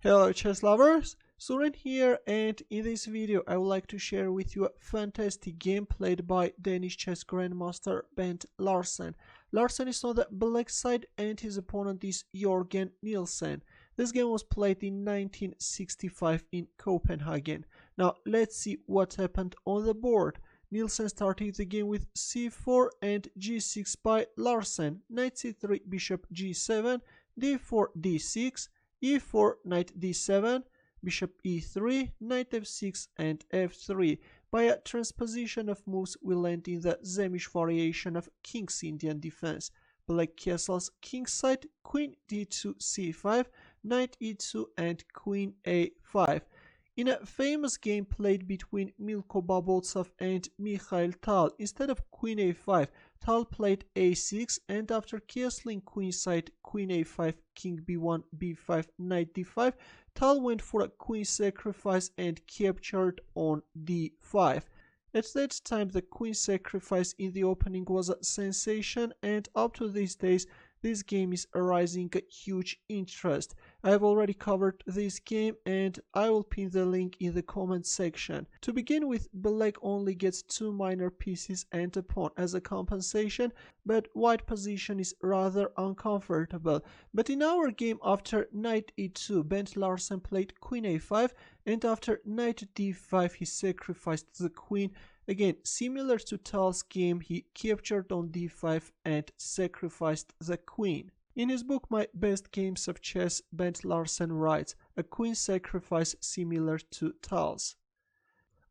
Hello chess lovers, Suren here, and in this video I would like to share with you a fantastic game played by Danish chess grandmaster Bent Larsen. Larsen is on the black side and his opponent is Jorgen Nielsen. This game was played in 1965 in Copenhagen. Now let's see what happened on the board. Nielsen started the game with c4 and g6 by Larsen, knight c3, bishop g7, d4, d6, e4, knight d7, bishop e3, knight f6 and f3. By a transposition of moves we land in the Zemish variation of King's Indian defense. Black castles kingside, queen d2 c5, knight e2 and queen a5. In a famous game played between Milko Baboltsov and Mikhail, instead of queen a5, Tal played a6, and after castling queenside queen a5, king b1, b5, knight d5, Tal went for a queen sacrifice and captured on d5. At that time the queen sacrifice in the opening was a sensation, and up to these days this game is arising a huge interest. I have already covered this game and I will pin the link in the comment section. To begin with, black only gets 2 minor pieces and a pawn as a compensation, but white position is rather uncomfortable. But in our game, after knight e2, Bent Larsen played queen a5, and after knight d5 he sacrificed the queen. Again, similar to Tal's game, he captured on d5 and sacrificed the queen. In his book My Best Games of Chess, Bent Larsen writes, a queen sacrifice similar to Tal's.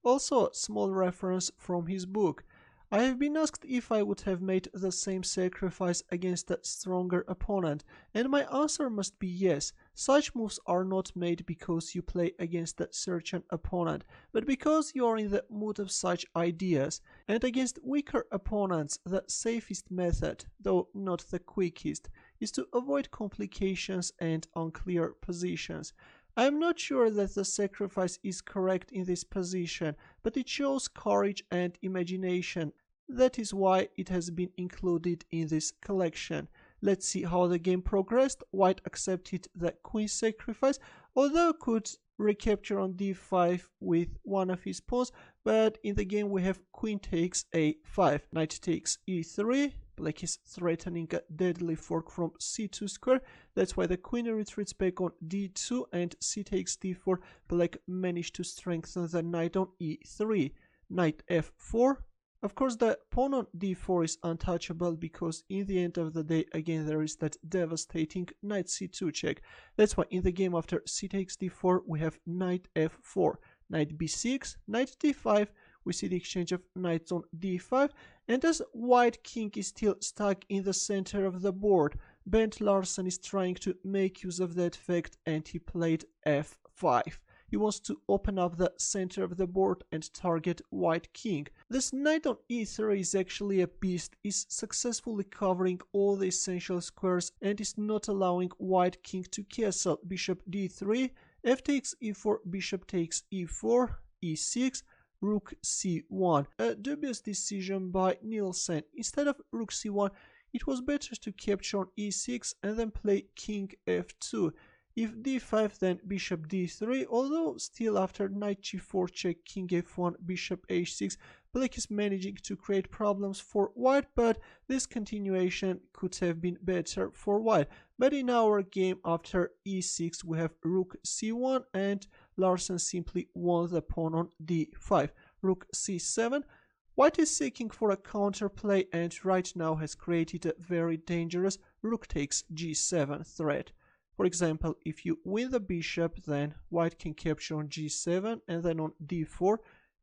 Also, small reference from his book. I have been asked if I would have made the same sacrifice against a stronger opponent, and my answer must be yes. Such moves are not made because you play against a certain opponent, but because you are in the mood of such ideas. And against weaker opponents, the safest method, though not the quickest, is to avoid complications and unclear positions. I am not sure that the sacrifice is correct in this position, but it shows courage and imagination. That is why it has been included in this collection. Let's see how the game progressed. White accepted the queen sacrifice, although could recapture on d5 with one of his pawns, but in the game we have queen takes a5, knight takes e3. Black is threatening a deadly fork from c2 square. That's why the queen retreats back on d2 and c takes d4. Black managed to strengthen the knight on e3. Knight f4. Of course, the pawn on d4 is untouchable because in the end of the day, again, there is that devastating knight c2 check. That's why in the game after c takes d4, we have knight f4, knight b6, knight d5. We see the exchange of knights on d5, and as white king is still stuck in the center of the board, Bent Larsen is trying to make use of that fact, and he played f5. He wants to open up the center of the board and target white king. This knight on e3 is actually a beast, is successfully covering all the essential squares and is not allowing white king to castle. Bishop d3, f takes e4, bishop takes e4, e6, rook c1. A dubious decision by Nielsen. Instead of rook c1, it was better to capture on e6 and then play king f2. If d5, then bishop d3, although still after knight g4 check, king f1, bishop h6, black is managing to create problems for white, but this continuation could have been better for white. But in our game after e6 we have rook c1 and Larsen simply won the pawn on d5. Rook c7. White is seeking for a counterplay and right now has created a very dangerous rook takes g7 threat. For example, if you win the bishop, then white can capture on g7 and then on d4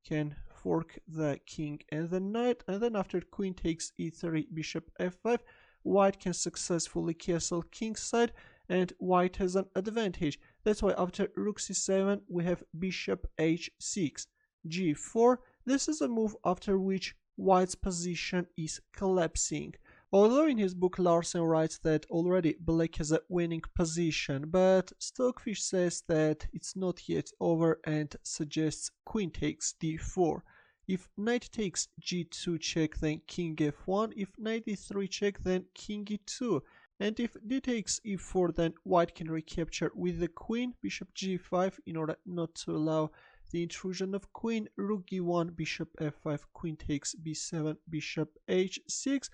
can fork the king and the knight, and then after queen takes e3, bishop f5, white can successfully castle kingside and white has an advantage. That's why after rook c7 we have bishop h6, g4. This is a move after which white's position is collapsing. Although in his book Larsen writes that already black has a winning position, but Stockfish says that it's not yet over and suggests queen takes d4. If knight takes g2 check, then king f1. If knight e3 check, then king e2. And if d takes e4, then white can recapture with the queen, bishop g5, in order not to allow the intrusion of queen, rook d1, bishop f5, queen takes b7, bishop h6.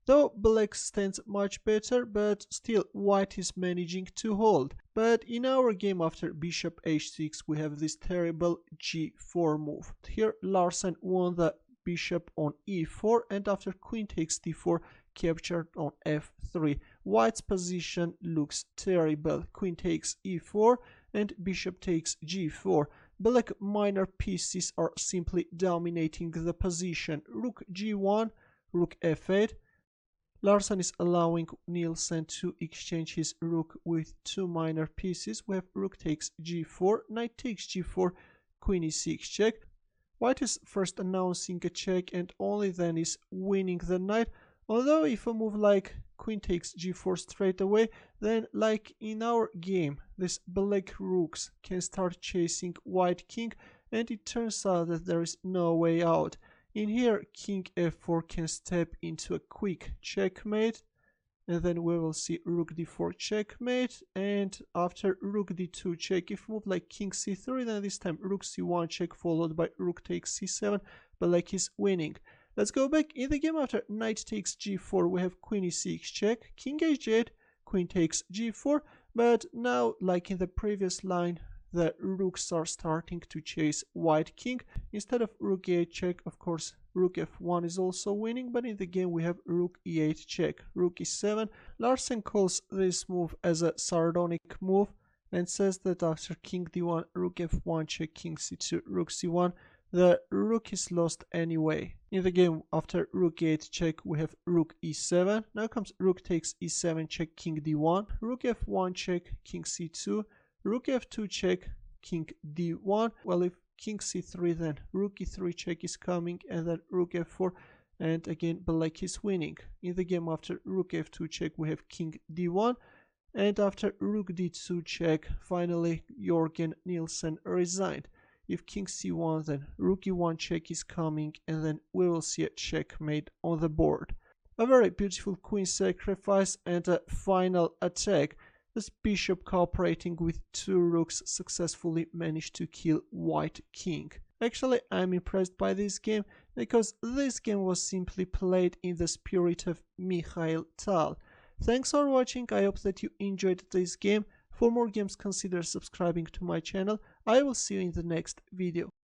Though black stands much better, but still white is managing to hold. But in our game after bishop h6 we have this terrible g4 move. Here Larsen won the bishop on e4, and after queen takes d4 captured on f3. White's position looks terrible. Queen takes e4 and bishop takes g4. Black minor pieces are simply dominating the position. Rook g1, rook f8. Larsen is allowing Nielsen to exchange his rook with two minor pieces. We have rook takes g4, knight takes g4, queen e6 check. White is first announcing a check and only then is winning the knight. Although if a move like queen takes g4 straight away, then like in our game, these black rooks can start chasing white king, and it turns out that there is no way out. In here, king f4 can step into a quick checkmate, and then we will see rook d4 checkmate, and after rook d2 check, if move like king c3, then this time rook c1 check followed by rook takes c7, black is winning. Let's go back in the game. After knight takes g4, we have queen e6 check, king h8, queen takes g4, but now, like in the previous line, the rooks are starting to chase white king. Instead of rook e8 check, of course, rook f1 is also winning, but in the game we have rook e8 check, rook e7. Larsen calls this move as a sardonic move and says that after king d1, rook f1 check, king c2, rook c1, the rook is lost anyway. In the game after rook e8 check, we have rook e7. Now comes rook takes e7 check, king d1, rook f1 check, king c2, rook f2 check, king d1. Well, if king c3, then rook e3 check is coming, and then rook f4, and again black is winning. In the game after rook f2 check, we have king d1, and after rook d2 check, finally Jorgen Nielsen resigned. If king c1, then rook e1 check is coming, and then we will see a checkmate on the board. A very beautiful queen sacrifice and a final attack. This bishop cooperating with two rooks successfully managed to kill white king. Actually, I'm impressed by this game because this game was simply played in the spirit of Mikhail. Thanks for watching. I hope that you enjoyed this game. For more games, consider subscribing to my channel. I will see you in the next video.